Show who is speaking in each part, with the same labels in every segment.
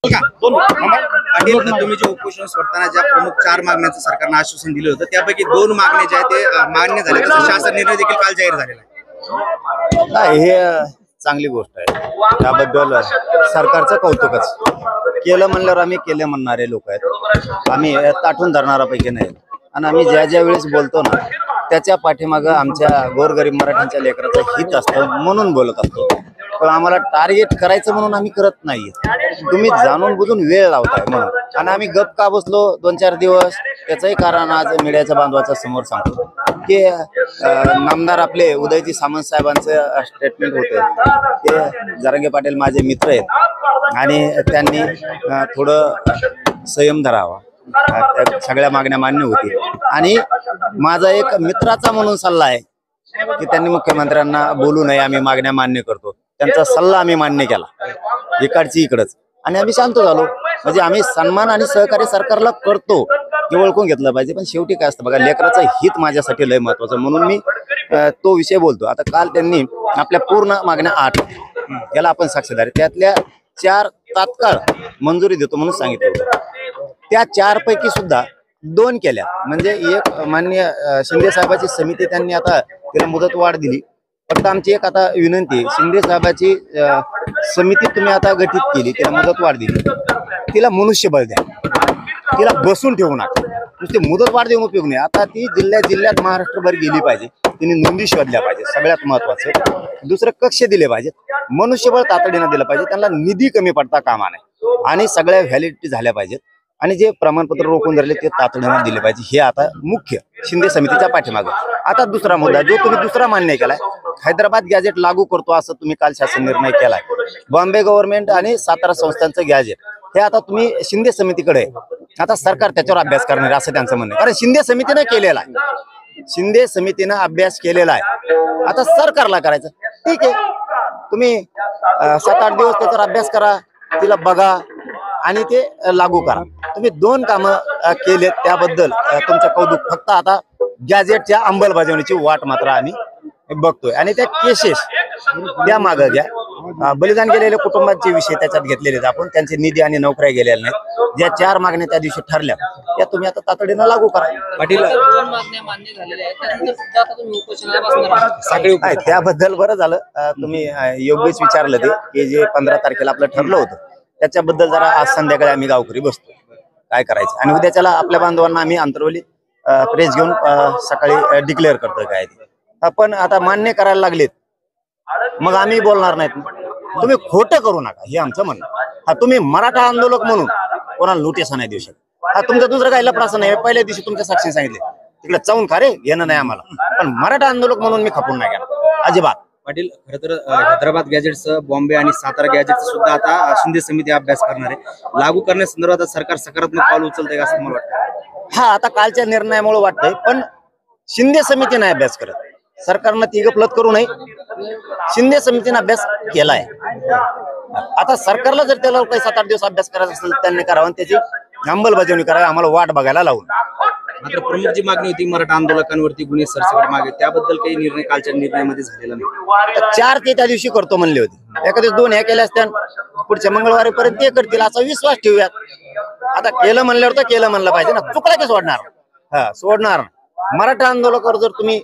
Speaker 1: पाटील, तुम्ही जे उपोषण सोडताना ज्या प्रमुख 4 मागण्यांचं सरकारनं आश्वासन दिलं होतं त्यापैकी 2 मागण्या ज्या ते मान्य झाल्या, त्याचा शासन निर्णय देखील काल जाहीर झालेला आहे.
Speaker 2: नाही, हे चांगली गोष्ट आहे. त्याबद्दल सरकारचं कौतुकच केलं म्हणल्यावर आम्ही केले म्हणणारे लोक आहेत. आम्ही ताठून धरणाऱ्यापैकी नाही. आणि आम्ही ज्या ज्या वेळेस बोलतो ना त्याच्या पाठीमागं आमच्या गोरगरीब मराठ्यांच्या लेकराचं हित असतं म्हणून बोलत असतो. पण आम्हाला टार्गेट करायचं म्हणून आम्ही करत नाही. तुम्ही जाणून बुजून वेळ लावताय म्हणून. आणि आम्ही गप का बसलो 2-4 दिवस, त्याचंही कारण आज मीडियाच्या बांधवाच्या समोर सांगतो की नामदार आपले उदयजी सामंत साहेबांचं स्टेटमेंट होतं की जरांगे पाटील माझे मित्र आहेत आणि त्यांनी थोडं संयम धरावा. त्या सगळ्या मागण्या मान्य होती. आणि माझा एक मित्राचा म्हणून सल्ला आहे की त्यांनी मुख्यमंत्र्यांना बोलू नये, आम्ही मागण्या मान्य करतो. त्यांचा सल्ला आम्ही मान्य केला, इकडची इकडच, आणि आम्ही शांत झालो. म्हणजे आम्ही सन्मान आणि सहकार्य सरकारला करतो हे ओळखून घेतलं पाहिजे. पण शेवटी काय असतं बघा, लेकराचं हित माझ्यासाठी लय महत्वाचं, म्हणून मी तो विषय बोलतो. आता काल त्यांनी आपल्या पूर्ण मागण्या 8 याला आपण साक्षीदार, त्यातल्या 4 तात्काळ मंजुरी देतो म्हणून सांगितलं होतं. त्या 4 पैकी सुद्धा 2 केल्या. म्हणजे एक माननीय शिंदे साहेबाची समिती, त्यांनी आता तिला मुदत वाढ दिली. फक्त आमची एक आता विनंती आहे, शिंदे साहेबाची समिती तुम्ही आता गठीत केली, तिला मुदत वाढ दिली, तिला मनुष्यबळ द्या, तिला बसून ठेवू नका. नुसते मुदत वाढ देऊन उपयोग नाही. आता ती जिल्ह्यात महाराष्ट्रभर गेली पाहिजे, तिने नोंदी शोधल्या पाहिजे. सगळ्यात महत्वाचं दुसरं कक्ष दिले पाहिजेत, मनुष्यबळ तातडीनं दिलं पाहिजे, त्यांना निधी कमी पडता कामा नये, आणि सगळ्या व्हॅलिडिटी झाल्या पाहिजेत, आणि जे प्रमाणपत्र रोखून धरले ते तातडीनं दिले पाहिजे. हे आता मुख्य शिंदे समितीच्या पाठीमागे. आता दुसरा मुद्दा जो तुम्ही दुसरा मान्य केलाय, हैदराबाद गॅजेट लागू करतो असं तुम्ही काल शासन निर्णय केलाय. बॉम्बे गव्हर्नमेंट आणि सातारा संस्थांचं गॅजेट हे आता तुम्ही शिंदे समितीकडे, आता सरकार त्याच्यावर अभ्यास करणार असं त्यांचं म्हणणं. कारण शिंदे समितीनं केलेला आहे, शिंदे समितीनं अभ्यास केलेला आहे. आता सरकारला करायचं. ठीक आहे, तुम्ही 7-8 दिवस त्याच्यावर अभ्यास करा, तिला बघा आणि ते लागू करा. तुम्ही 2 कामं केलेत, त्याबद्दल तुमचं कौतुक. फक्त आता गॅजेटच्या अंमलबजावणीची वाट मात्र आम्ही बघतोय. आणि त्या केसेस त्या मागं घ्या. बलिदान गेलेल्या कुटुंबांचे विषय त्याच्यात घेतलेले आहेत आपण, त्यांचे निधी आणि नोकऱ्या गेलेल्या नाहीत. ज्या 4 मागण्या त्या दिवशी ठरल्या त्या तुम्ही आता तातडीनं लागू करा.
Speaker 1: पाटील,
Speaker 2: त्याबद्दल बरं झालं तुम्ही योग्यच विचारलं ते की जे 15 तारखेला आपलं ठरलं होतं त्याच्याबद्दल जरा आज संध्याकाळी आम्ही गावकरी बसतो काय करायचं. आणि उद्याच्याला आपल्या बांधवांना आम्ही अंतरवली प्रेस घेऊन सकाळी डिक्लेअर करतोय काय ते. पण आता मान्य करायला लागलेत, मग आम्ही बोलणार नाहीत. तुम्ही खोटं करू नका हे आमचं म्हणणं. हा, तुम्ही मराठा आंदोलक म्हणून कोणाला नोटीस नाही देऊ शकत. हा, तुमचं दुसरं काही लफडाचं नाही. पहिल्या दिवशी तुमच्या साक्षी सांगितले तिकडे चावून खा रे, येणं नाही आम्हाला. पण मराठा आंदोलक म्हणून मी खपून नाही गेला अजिबात.
Speaker 1: पाटील, खरं तर हैदराबाद गॅजेटचं, बॉम्बे आणि सातारा गॅजेटचं सुद्धा आता शिंदे समिती अभ्यास करणार आहे. लागू करण्यासंदर्भात सरकार सकारात्मक पाऊल उचलतंय का असं मला वाटतं.
Speaker 2: हा, आता कालच्या निर्णयामुळे वाटतंय, पण शिंदे समिती नाही अभ्यास करत. सरकारनं ती गफलत करू नये. शिंदे समितीने अभ्यास केलाय. आता सरकारला जर त्याला काही 7-8 दिवस अभ्यास करायचा असेल तर त्यांनी करावं, त्याची अंमलबजावणी करावी, आम्हाला वाट बघायला लावून.
Speaker 1: मात्र प्रमुख जी मागणी होती मराठा आंदोलकांवरती गुन्हे सरसकट मागे, त्याबद्दल काही निर्णय कालच्या निर्णयामध्ये झालेला नाही.
Speaker 2: 4 ते त्या दिवशी करतो म्हणले होते, एखाद्या 2 ह्या केल्या असत्या, पुढच्या मंगळवारीपर्यंत ते करतील असा विश्वास ठेवूयात. आता केलं म्हणल्यावर तर केलं म्हणलं पाहिजे ना, चुकला की सोडणार. हा, सोडणार. मराठा आंदोलकावर जर तुम्ही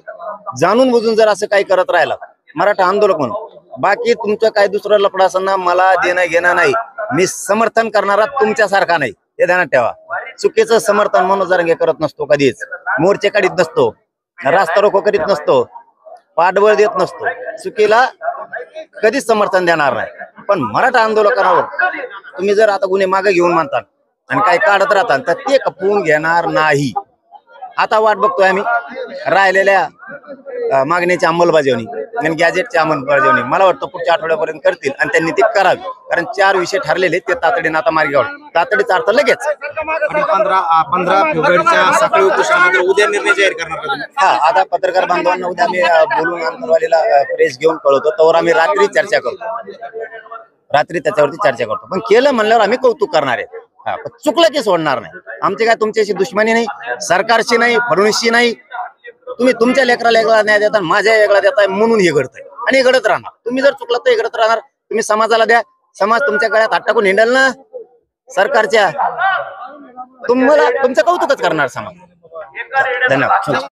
Speaker 2: जाणून बुजून जर असं काही करत राहिला मराठा आंदोलक म्हणून, बाकी तुमचं काय दुसरं लफडा असताना मला देणं घेणं नाही. मी समर्थन करणारा तुमच्यासारखा नाही, हे ध्यानात ठेवा. चुकीचं समर्थन मनोज जरांगे करत नसतो, कधीच मोर्चे काढीत नसतो, रास्ता रोको करीत नसतो, पाठबळ देत नसतो, चुकीला कधीच समर्थन देणार नाही. पण मराठा आंदोलकांवर तुम्ही जर आता गुन्हे मागे घेऊन मानता आणि काही काढत राहता तर ते खपवून घेणार नाही. आता वाट बघतोय आम्ही राहिलेल्या मागणीची अंमलबजावणी आणि गॅजेटची अंमलबजावणी. मला वाटतं पुढच्या आठवड्यापर्यंत करतील आणि त्यांनी ते करावी. कारण 4 विषय ठरलेले ते तातडीनं आता मार्गावर, तातडीचा अर्थ लगेच.
Speaker 1: 15 फेब्रुवारीच्या सकाळी उपोषणानंतर उद्या निर्णय जाहीर करणार का?
Speaker 2: हा, आता पत्रकार बांधवांना उद्या आम्ही बोलून अंतरवालीला प्रेस घेऊन कळवतो, तर आम्ही रात्री चर्चा करतो, रात्री त्याच्यावरती चर्चा करतो. पण केलं म्हणल्यावर आम्ही कौतुक करणार आहे. हा, पण चुकलं की सोडणार नाही. आमची काय तुमच्याशी दुश्मनी नाही, सरकारशी नाही, फडणवीसशी नाही. तुम्ही तुमच्या लेकराला वेगळा न्याय देता, माझ्या वेगळा देताय म्हणून हे घडतंय आणि हे घडत राहणार. तुम्ही जर चुकलात तर हे घडत राहणार. तुम्ही समाजाला द्या, समाज तुमच्या गळ्यात हात टाकून हिंडल ना, सरकारच्या तुम्हाला तुमचं कौतुकच करणार समाज. धन्यवाद.